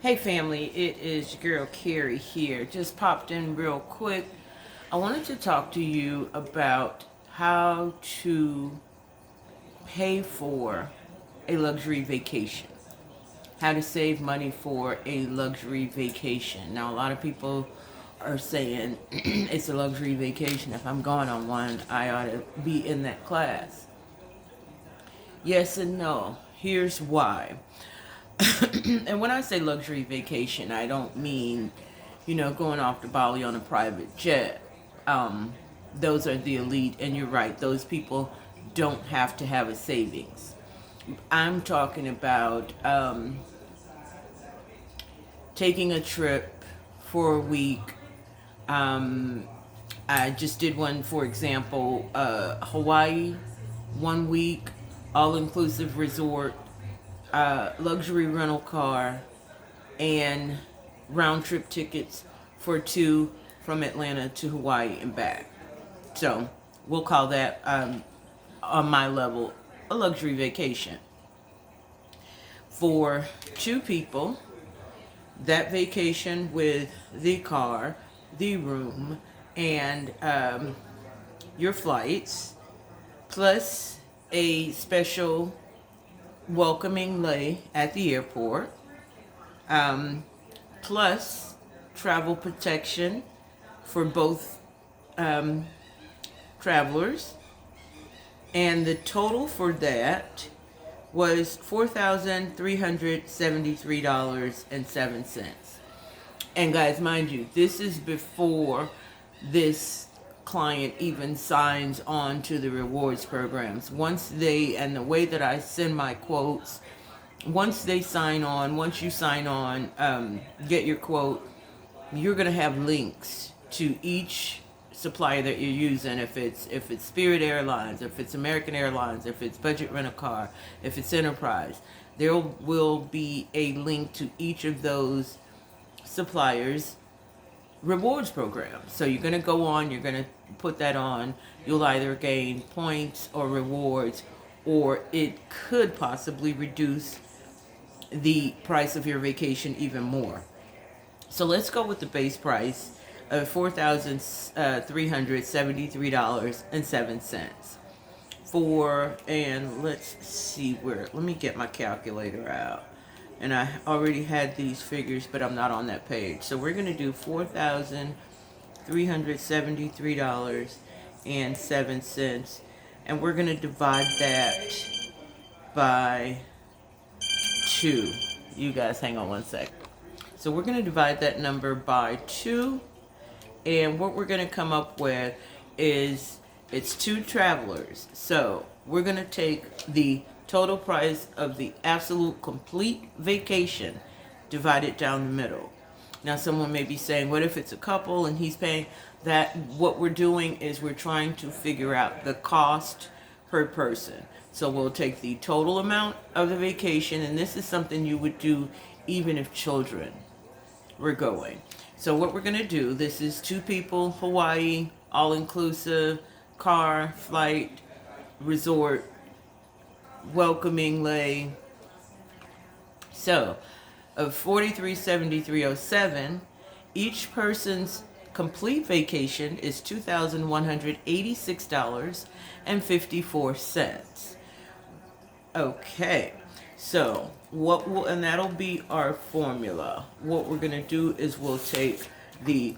Hey family, it is your girl Carrie here. Just popped in real quick. I wanted to talk to you about how to pay for a luxury vacation. How to save money for a luxury vacation. Now, a lot of people are saying it's a luxury vacation. If I'm going on one, I ought to be in that class. Yes and no. Here's why. And when I say luxury vacation, I don't mean, going off to Bali on a private jet. Those are the elite, and you're right, those people don't have to have a savings. I'm talking about taking a trip for a week. Um, I just did one, for example, Hawaii, 1 week, all inclusive resort, luxury rental car, and round trip tickets for two from Atlanta to Hawaii and back. So we'll call that, on my level, a luxury vacation. For two people, that vacation with the car, the room, and your flights, plus a special welcoming lay at the airport, um, plus travel protection for both travelers. And the total for that was $4,373.07. And guys, mind you, this is before this client even signs on to the rewards programs. Once they, and the way that I send my quotes, once they sign on, once you sign on, get your quote, you're going to have links to each supplier that you're using. If it's Spirit Airlines, if it's American Airlines, if it's Budget Rent a Car, if it's Enterprise, there will be a link to each of those suppliers rewards program. So you're going to go on, you're going to put that on, you'll either gain points or rewards, or it could possibly reduce the price of your vacation even more. So let's go with the base price of $4,373.07 for, and let's see where, let me get my calculator out. And I already had these figures, but I'm not on that page. So we're going to do $4,373.07, and we're going to divide that by 2. You guys hang on one sec. So we're going to divide that number by 2, and what we're going to come up with is it's 2 travelers. So we're going to take the total price of the absolute complete vacation, divide it down the middle. Now someone may be saying, what if it's a couple and he's paying that? What we're doing is we're trying to figure out the cost per person. So we'll take the total amount of the vacation, and this is something you would do even if children were going. So what we're going to do, this is 2 people, Hawaii, all-inclusive, car, flight, resort, welcoming lay. So of $43.7307, each person's complete vacation is $2,186.54. Okay, so what will, and that'll be our formula. What we're going to do is we'll take the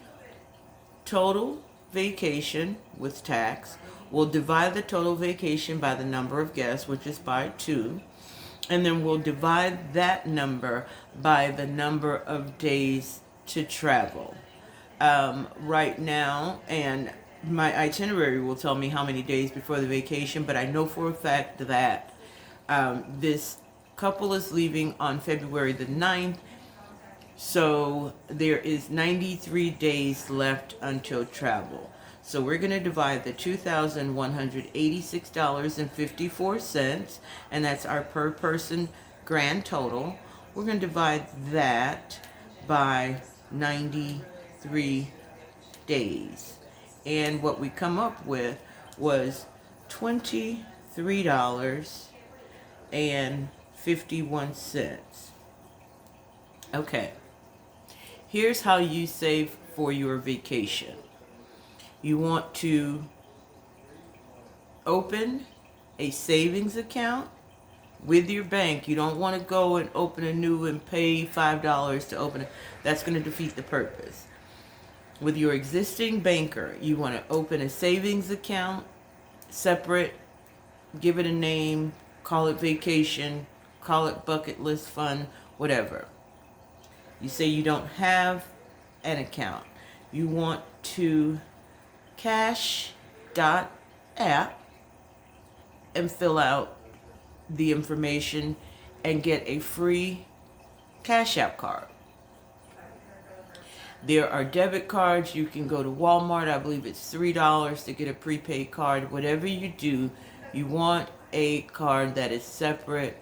total vacation with tax. We'll divide the total vacation by the number of guests, which is by 2. And then we'll divide that number by the number of days to travel. Right now, and my itinerary will tell me how many days before the vacation, but I know for a fact that this couple is leaving on February the 9th. So there is 93 days left until travel. So we're going to divide the $2,186.54, and that's our per person grand total. We're going to divide that by 93 days. And what we come up with was $23.51. Okay, here's how you save for your vacation. You want to open a savings account with your bank. You don't want to go and open a new and pay $5 to open it. That's going to defeat the purpose. With your existing banker, you want to open a savings account, separate, give it a name, call it vacation, call it bucket list fund, whatever. You say you don't have an account. You want to cash.app and fill out the information and get a free Cash App card. There are debit cards. You can go to Walmart. I believe it's $3 to get a prepaid card. Whatever you do, you want a card that is separate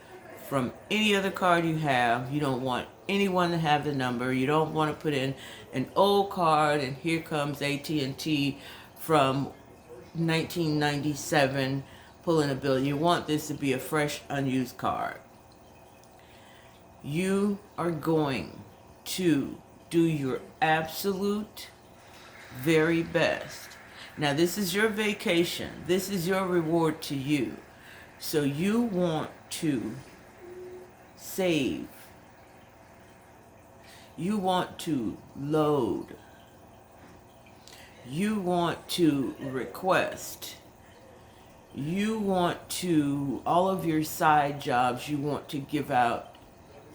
from any other card you have. You don't want anyone to have the number. You don't want to put in an old card and here comes AT&T from 1997 pulling a bill. You want this to be a fresh, unused card. You are going to do your absolute very best. Now, this is your vacation. This is your reward to you. So you want to save. You want to load. You want to request. You want to, all of your side jobs, you want to give out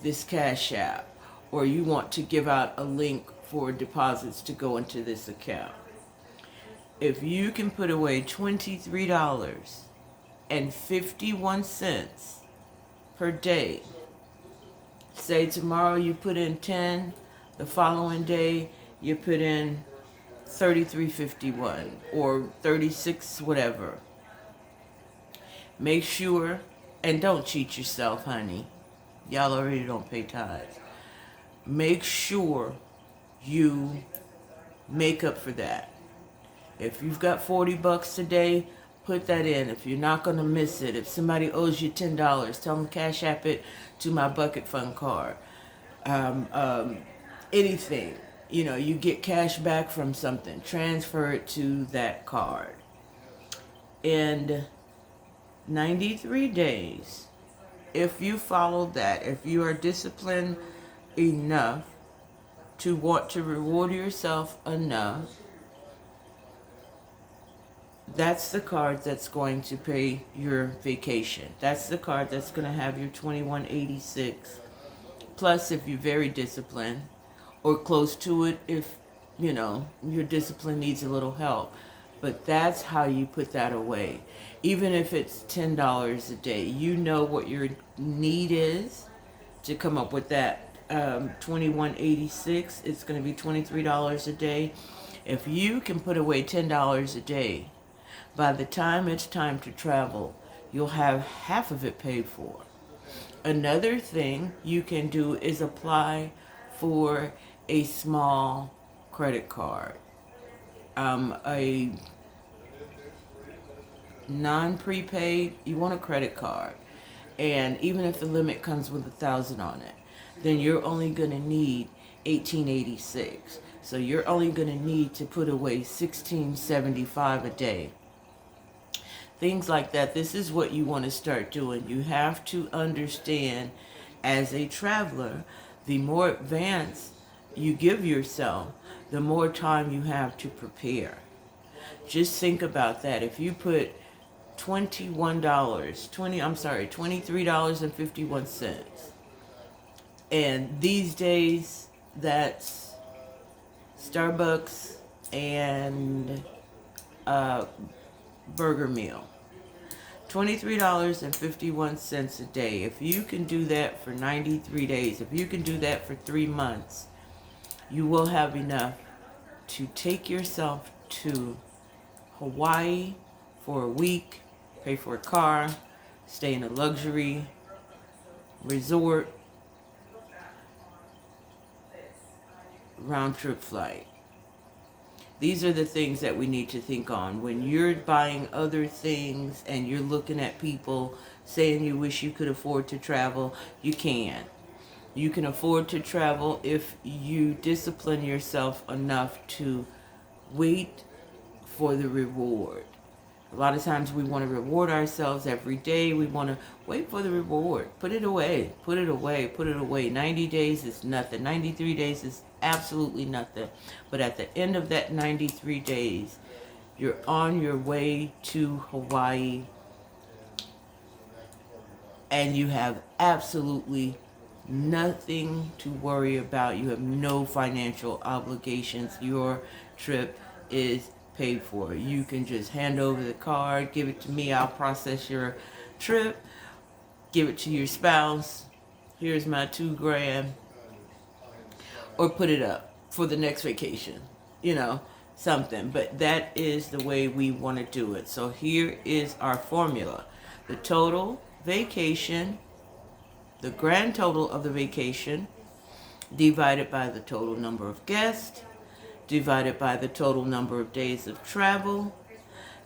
this Cash App, or you want to give out a link for deposits to go into this account. If you can put away $23.51 per day, say tomorrow you put in 10, the following day you put in 33.51 or 36, whatever. Make sure, and don't cheat yourself, honey. Y'all already don't pay tithes. Make sure you make up for that. If you've got $40 today, put that in. If you're not going to miss it, if somebody owes you $10, tell them Cash App it to my bucket fund card. Anything. You know, you get cash back from something, transfer it to that card. And 93 days, if you follow that, if you are disciplined enough to want to reward yourself enough, that's the card that's going to pay your vacation. That's the card that's going to have your $21.86. Plus, if you're very disciplined, or close to it if, you know, your discipline needs a little help. But that's how you put that away. Even if it's $10 a day, you know what your need is to come up with that $21.86. It's going to be $23 a day. If you can put away $10 a day, by the time it's time to travel, you'll have half of it paid for. Another thing you can do is apply for a small credit card. A non-prepaid, you want a credit card. And even if the limit comes with 1,000 on it, then you're only going to need $18.86. So you're only going to need to put away $16.75 a day. Things like that. This is what you want to start doing. You have to understand, as a traveler, the more advanced you give yourself, the more time you have to prepare. Just think about that. If you put $23.51, and these days that's Starbucks and burger meal. $23.51 a day. If you can do that for 93 days, if you can do that for 3 months, you will have enough to take yourself to Hawaii for a week, pay for a car, stay in a luxury resort, round trip flight. These are the things that we need to think on. When you're buying other things and you're looking at people saying you wish you could afford to travel, you can. You can afford to travel if you discipline yourself enough to wait for the reward. A lot of times we want to reward ourselves every day. We want to wait for the reward. Put it away. Put it away. Put it away. 90 days is nothing. 93 days is absolutely nothing. But at the end of that 93 days, you're on your way to Hawaii and you have absolutely nothing to worry about. You have no financial obligations. Your trip is paid for. You can just hand over the card, give it to me, I'll process your trip, give it to your spouse, here's my $2,000, or put it up for the next vacation, you know, something. But that is the way we want to do it. So here is our formula. The total vacation, the grand total of the vacation, divided by the total number of guests, divided by the total number of days of travel,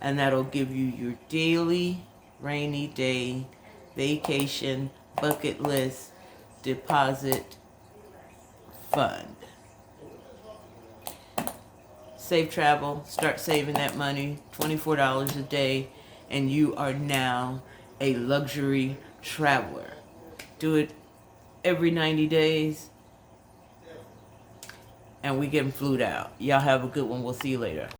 and that'll give you your daily rainy day vacation bucket list deposit fund. Safe travel, start saving that money, $24 a day, and you are now a luxury traveler. Do it every 90 days. And we get them flued out. Y'all have a good one. We'll see you later.